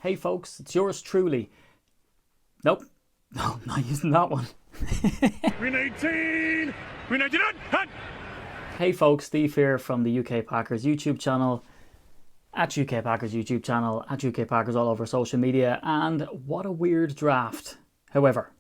Hey folks, it's yours truly. Nope, no, not using that one. Green 18! Green 19! Hut! Hey folks, Steve here from the UK Packers YouTube channel, at UK Packers YouTube channel, at UK Packers all over social media, and what a weird draft. However,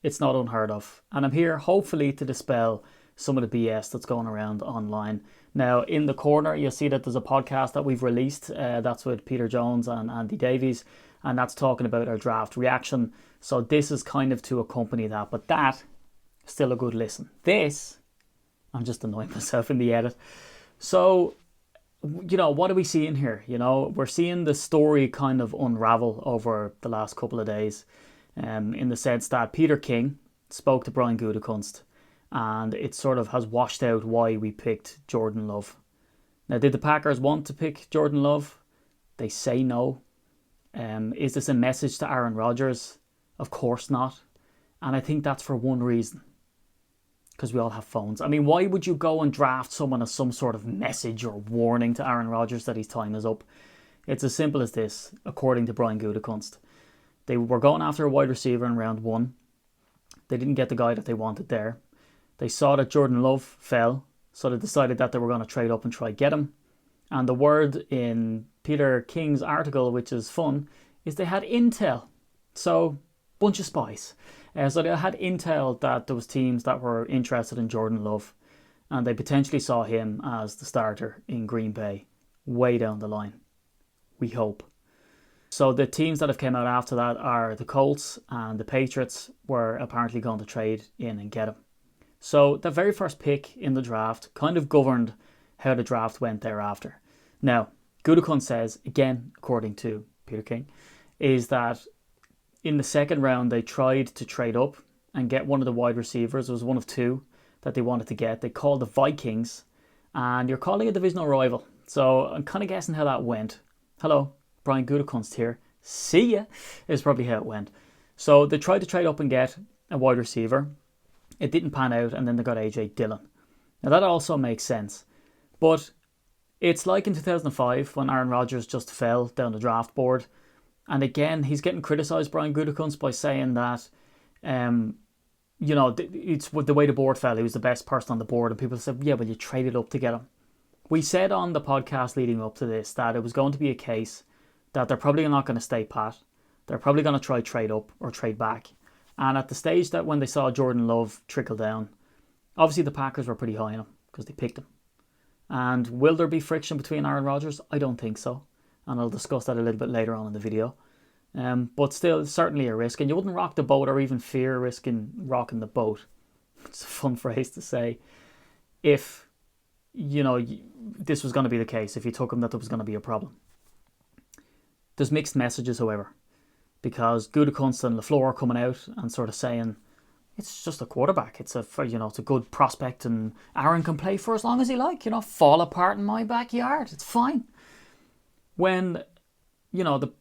it's not unheard of, and I'm here hopefully to dispel some of the BS that's going around online. Now, in the corner, you'll see that there's a podcast that we've released. That's with Peter Jones and Andy Davies, and that's talking about our draft reaction. So this is kind of to accompany that, but that still a good listen. This, I'm just annoying myself in the edit. So, what are we seeing here? We're seeing the story kind of unravel over the last couple of days, in the sense that Peter King spoke to Brian Gutekunst, and it sort of has washed out why we picked Jordan Love. Now, did the Packers want to pick Jordan Love? They say no. Is this a message to Aaron Rodgers? Of course not. And I think that's for one reason. Because we all have phones. I mean, why would you go and draft someone as some sort of message or warning to Aaron Rodgers that his time is up? It's as simple as this, according to Brian Gutekunst. They were going after a wide receiver in round 1. They didn't get the guy that they wanted there. They saw that Jordan Love fell, so they decided that they were going to trade up and try get him. And the word in Peter King's article, which is fun, is they had intel. So, bunch of spies. So they had intel that there was teams that were interested in Jordan Love, and they potentially saw him as the starter in Green Bay way down the line. We hope. So the teams that have come out after that are the Colts, and the Patriots were apparently going to trade in and get him. So the very first pick in the draft kind of governed how the draft went thereafter. Now, Gutekunst says, again, according to Peter King, is that in the second round they tried to trade up and get one of the wide receivers. It was one of two that they wanted to get. They called the Vikings, and you're calling a divisional rival. So I'm kind of guessing how that went. Hello, Brian Gutekunst here. See ya, is probably how it went. So they tried to trade up and get a wide receiver. It didn't pan out, and then they got AJ Dillon. Now that also makes sense. But it's like in 2005 when Aaron Rodgers just fell down the draft board. And again, he's getting criticised, Brian Gutekunst, by saying that, it's the way the board fell. He was the best person on the board. And people said, yeah, well, you traded up to get him. We said on the podcast leading up to this that it was going to be a case that they're probably not going to stay pat. They're probably going to try trade up or trade back. And at the stage that when they saw Jordan Love trickle down, obviously the Packers were pretty high on him because they picked him. And will there be friction between Aaron Rodgers? I don't think so. And I'll discuss that a little bit later on in the video. But still, certainly a risk. And you wouldn't rock the boat or even fear risking rocking the boat. It's a fun phrase to say. If, this was going to be the case, if you took him, that there was going to be a problem. There's mixed messages, however. Because Gutekunst and LaFleur are coming out and sort of saying, it's just a quarterback. It's it's a good prospect, and Aaron can play for as long as he like. Fall apart in my backyard. It's fine. When,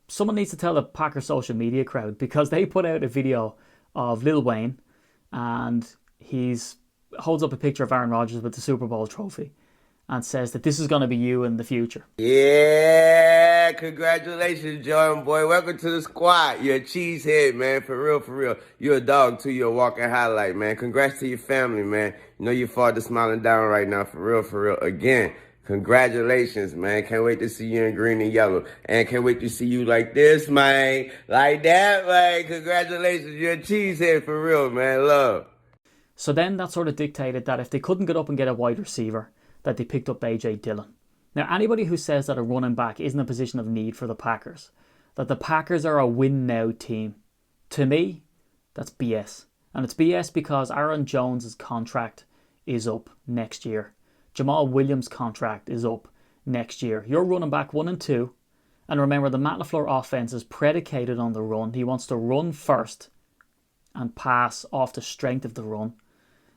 someone needs to tell the Packers social media crowd, because they put out a video of Lil Wayne, and he's holds up a picture of Aaron Rodgers with the Super Bowl trophy, and says that this is going to be you in the future. Yeah, congratulations, Jordan boy. Welcome to the squad. You're a cheesehead, man. For real, for real. You're a dog, too. You're a walking highlight, man. Congrats to your family, man. Your father's smiling down right now. For real. Again, congratulations, man. Can't wait to see you in green and yellow. And can't wait to see you like this, man. Like that, man. Congratulations. You're a cheesehead, for real, man. Love. So then that sort of dictated that if they couldn't get up and get a wide receiver, that they picked up AJ Dillon. Now, anybody who says that a running back isn't a position of need for the Packers, that the Packers are a win-now team, to me, that's BS. And it's BS because Aaron Jones' contract is up next year. Jamal Williams' contract is up next year. You're running back 1 and 2. And remember, the Matt LaFleur offense is predicated on the run. He wants to run first and pass off the strength of the run.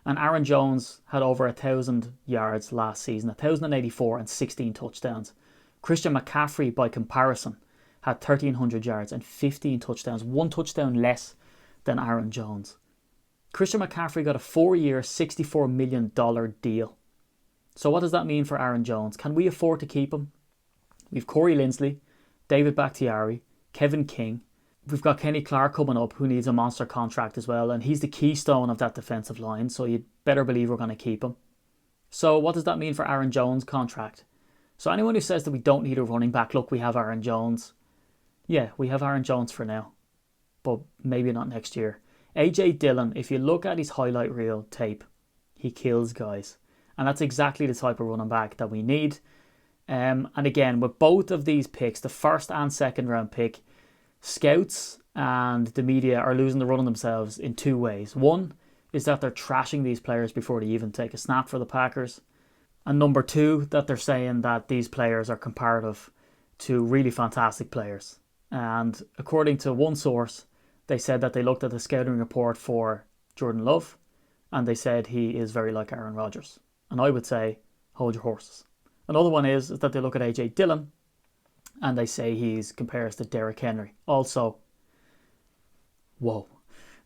And Aaron Jones had over 1,000 yards last season, 1,084 and 16 touchdowns. Christian McCaffrey, by comparison, had 1,300 yards and 15 touchdowns, 1 touchdown less than Aaron Jones. Christian McCaffrey got a 4-year, $64 million deal. So what does that mean for Aaron Jones? Can we afford to keep him? We've Corey Linsley, David Bakhtiari, Kevin King. We've got Kenny Clark coming up, who needs a monster contract as well, and he's the keystone of that defensive line, so you'd better believe we're going to keep him. So what does that mean for Aaron Jones' contract? So anyone who says that we don't need a running back, look, we have Aaron Jones. Yeah, we have Aaron Jones for now, but maybe not next year. AJ Dillon, if you look at his highlight reel tape, he kills guys. And that's exactly the type of running back that we need. And again, with both of these picks, the first and second round pick, scouts and the media are losing the run on themselves in two ways. One is that they're trashing these players before they even take a snap for the Packers. And number two, that they're saying that these players are comparative to really fantastic players. And according to one source, they said that they looked at the scouting report for Jordan Love and they said he is very like Aaron Rodgers. And I would say, hold your horses. Another one is that they look at AJ Dillon and they say he compares to Derrick Henry. Also, whoa,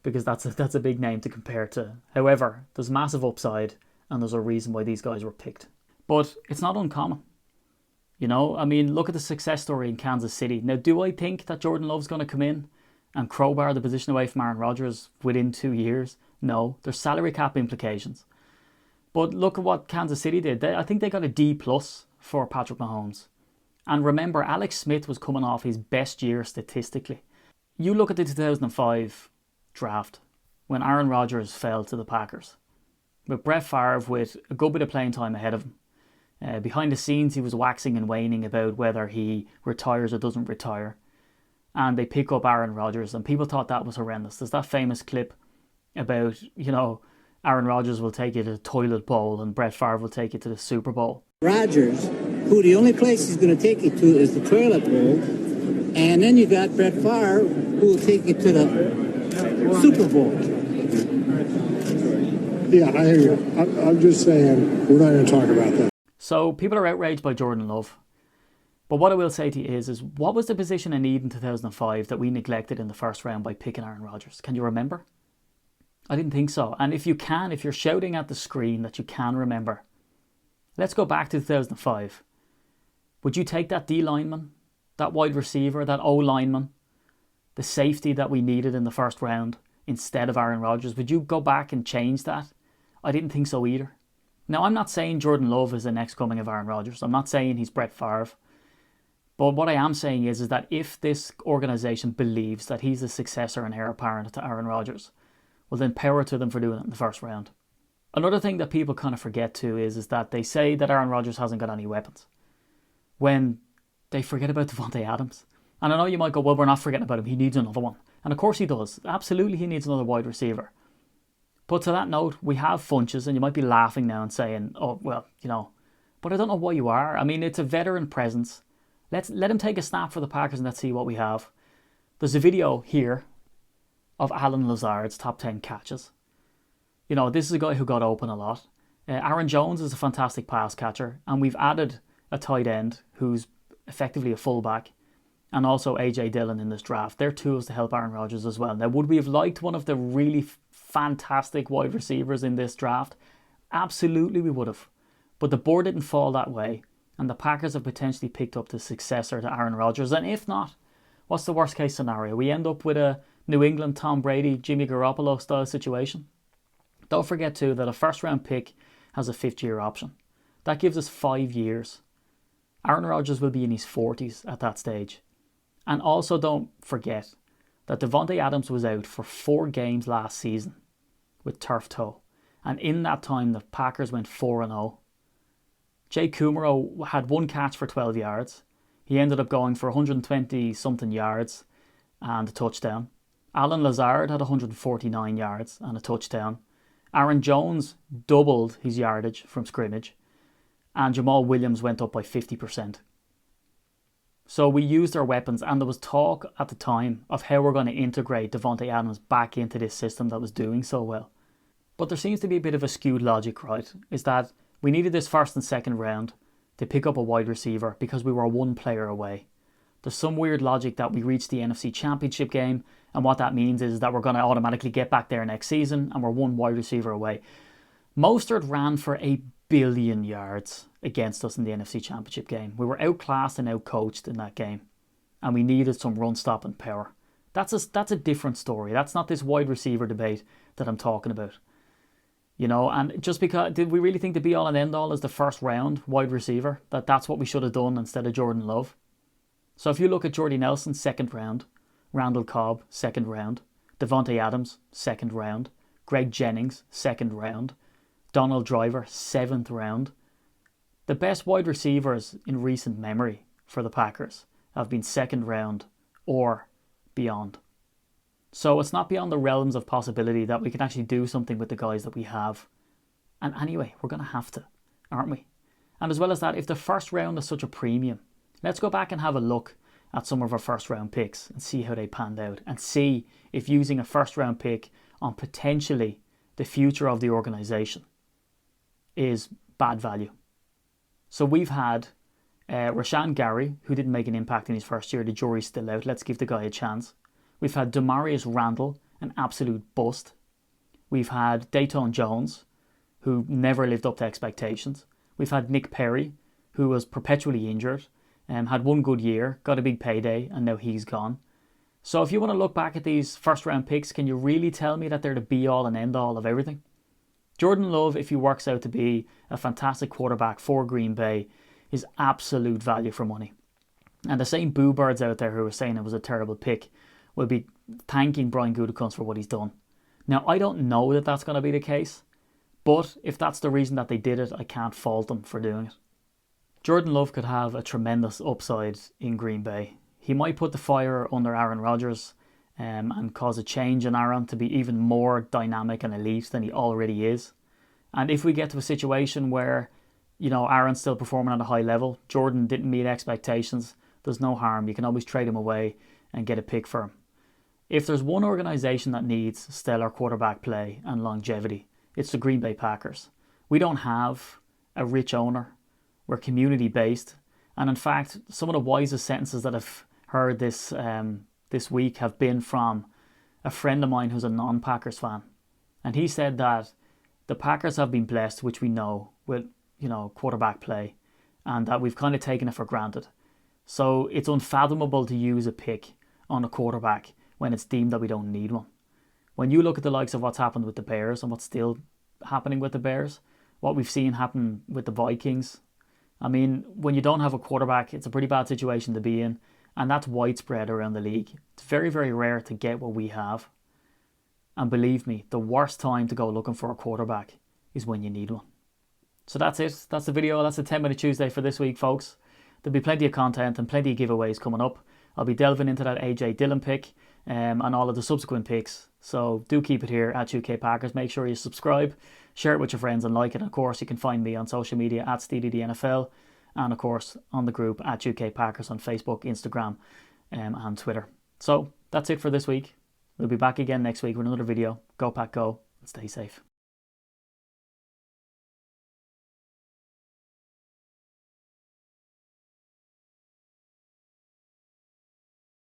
because that's a big name to compare to. However, there's massive upside and there's a reason why these guys were picked. But it's not uncommon. You know, I mean, look at the success story in Kansas City. Now, do I think that Jordan Love's going to come in and crowbar the position away from Aaron Rodgers within 2 years? No, there's salary cap implications. But look at what Kansas City did. I think they got a D+ for Patrick Mahomes. And remember, Alex Smith was coming off his best year statistically. You look at the 2005 draft when Aaron Rodgers fell to the Packers, with Brett Favre with a good bit of playing time ahead of him. Behind the scenes, he was waxing and waning about whether he retires or doesn't retire. And they pick up Aaron Rodgers, and people thought that was horrendous. There's that famous clip about, Aaron Rodgers will take you to the toilet bowl and Brett Favre will take you to the Super Bowl. Rodgers, who the only place he's going to take you to is the toilet bowl. And then you got Brett Favre, who will take you to the Super Bowl. Yeah, I hear you. I'm just saying, we're not going to talk about that. So people are outraged by Jordan Love. But what I will say to you is what was the position in need in 2005 that we neglected in the first round by picking Aaron Rodgers? Can you remember? I didn't think so. And if you're shouting at the screen that you can remember, let's go back to 2005. Would you take that D lineman, that wide receiver, that O lineman, the safety that we needed in the first round instead of Aaron Rodgers? Would you go back and change that? I didn't think so either. Now, I'm not saying Jordan Love is the next coming of Aaron Rodgers. I'm not saying he's Brett Favre. But what I am saying is that if this organisation believes that he's the successor and heir apparent to Aaron Rodgers, well then power to them for doing it in the first round. Another thing that people kind of forget too is that they say that Aaron Rodgers hasn't got any weapons, when they forget about Davante Adams. And I know you might go, well, we're not forgetting about him. He needs another one. And of course he does. Absolutely he needs another wide receiver. But to that note, we have Funches, and you might be laughing now and saying, oh, well, but I don't know why you are. I mean, it's a veteran presence. Let him take a snap for the Packers and let's see what we have. There's a video here of Alan Lazard's top 10 catches. This is a guy who got open a lot. Aaron Jones is a fantastic pass catcher, and we've added a tight end who's effectively a fullback, and also AJ Dillon in this draft. They're tools to help Aaron Rodgers as well. Now, would we have liked one of the really fantastic wide receivers in this draft? Absolutely we would have. But the board didn't fall that way, and the Packers have potentially picked up the successor to Aaron Rodgers. And if not, what's the worst case scenario? We end up with a New England Tom Brady, Jimmy Garoppolo style situation. Don't forget too that a first round pick has a 5th year option. That gives us 5 years. Aaron Rodgers will be in his 40s at that stage. And also don't forget that Davante Adams was out for 4 games last season with turf toe. And in that time, the Packers went 4-0. Jay Kumaro had 1 catch for 12 yards. He ended up going for 120-something yards and a touchdown. Alan Lazard had 149 yards and a touchdown. Aaron Jones doubled his yardage from scrimmage. And Jamal Williams went up by 50%. So we used our weapons, and there was talk at the time of how we're going to integrate Davante Adams back into this system that was doing so well. But there seems to be a bit of a skewed logic, right? Is that we needed this first and second round to pick up a wide receiver because we were 1 player away. There's some weird logic that we reached the NFC Championship game, and what that means is that we're going to automatically get back there next season and we're 1 wide receiver away. Mostert ran for 1 billion yards against us in the NFC Championship game. We were outclassed and outcoached in that game. and we needed some run-stopping power. That's a different story. That's not this wide receiver debate that I'm talking about. You know, and just because, did we really think the be-all and end-all is the first round wide receiver? That's what we should have done instead of Jordan Love? So if you look at Jordy Nelson, 2nd round. Randall Cobb, 2nd round. Devontae Adams, 2nd round. Greg Jennings, 2nd round. Donald Driver, 7th round. The best wide receivers in recent memory for the Packers have been 2nd round or beyond. So it's not beyond the realms of possibility that we can actually do something with the guys that we have. And anyway, we're going to have to, aren't we? And as well as that, if the first round is such a premium, let's go back and have a look at some of our first round picks and see how they panned out, and see if using a first round pick on potentially the future of the organisation is bad value. So we've had Rashan Gary, who didn't make an impact in his first year. The jury's still out. Let's give the guy a chance. We've had Demarius Randall, an absolute bust. We've had Dayton Jones, who never lived up to expectations. We've had Nick Perry, who was perpetually injured, had one good year, got a big payday, and now he's gone. So if you want to look back at these first round picks, can you really tell me that they're the be-all and end-all of everything? Jordan Love, if he works out to be a fantastic quarterback for Green Bay, is absolute value for money. And the same boo birds out there who are saying it was a terrible pick will be thanking Brian Gutekunst for what he's done. Now, I don't know that that's going to be the case, but if that's the reason that they did it, I can't fault them for doing it. Jordan Love could have a tremendous upside in Green Bay. He might put the fire under Aaron Rodgers and cause a change in Aaron to be even more dynamic and elite than he already is. And if we get to a situation where, you know, Aaron's still performing at a high level, Jordan didn't meet expectations, there's no harm. You can always trade him away and get a pick for him. If there's one organisation that needs stellar quarterback play and longevity, it's the Green Bay Packers. We don't have a rich owner. We're community based. And in fact, some of the wisest sentences that I've heard this week have been from a friend of mine who's a non-Packers fan. And he said that the Packers have been blessed, which we know, with, you know, quarterback play, and that we've kind of taken it for granted. So it's unfathomable to use a pick on a quarterback when it's deemed that we don't need one. When you look at the likes of what's happened with the Bears and what's still happening with the Bears, what we've seen happen with the Vikings, I mean, when you don't have a quarterback, it's a pretty bad situation to be in, and that's widespread around the league. It's very, very rare to get what we have. And believe me, the worst time to go looking for a quarterback is when you need one. So that's it. That's the video. That's the 10-Minute Tuesday for this week, folks. There'll be plenty of content and plenty of giveaways coming up. I'll be delving into that AJ Dillon pick and all of the subsequent picks. So do keep it here at UK Packers. Make sure you subscribe, share it with your friends and like it. And of course, you can find me on social media at SteedyTheNFL, and of course on the group at UK Packers on Facebook, Instagram and Twitter. So that's it for this week. We'll be back again next week with another video. Go Pack Go and stay safe.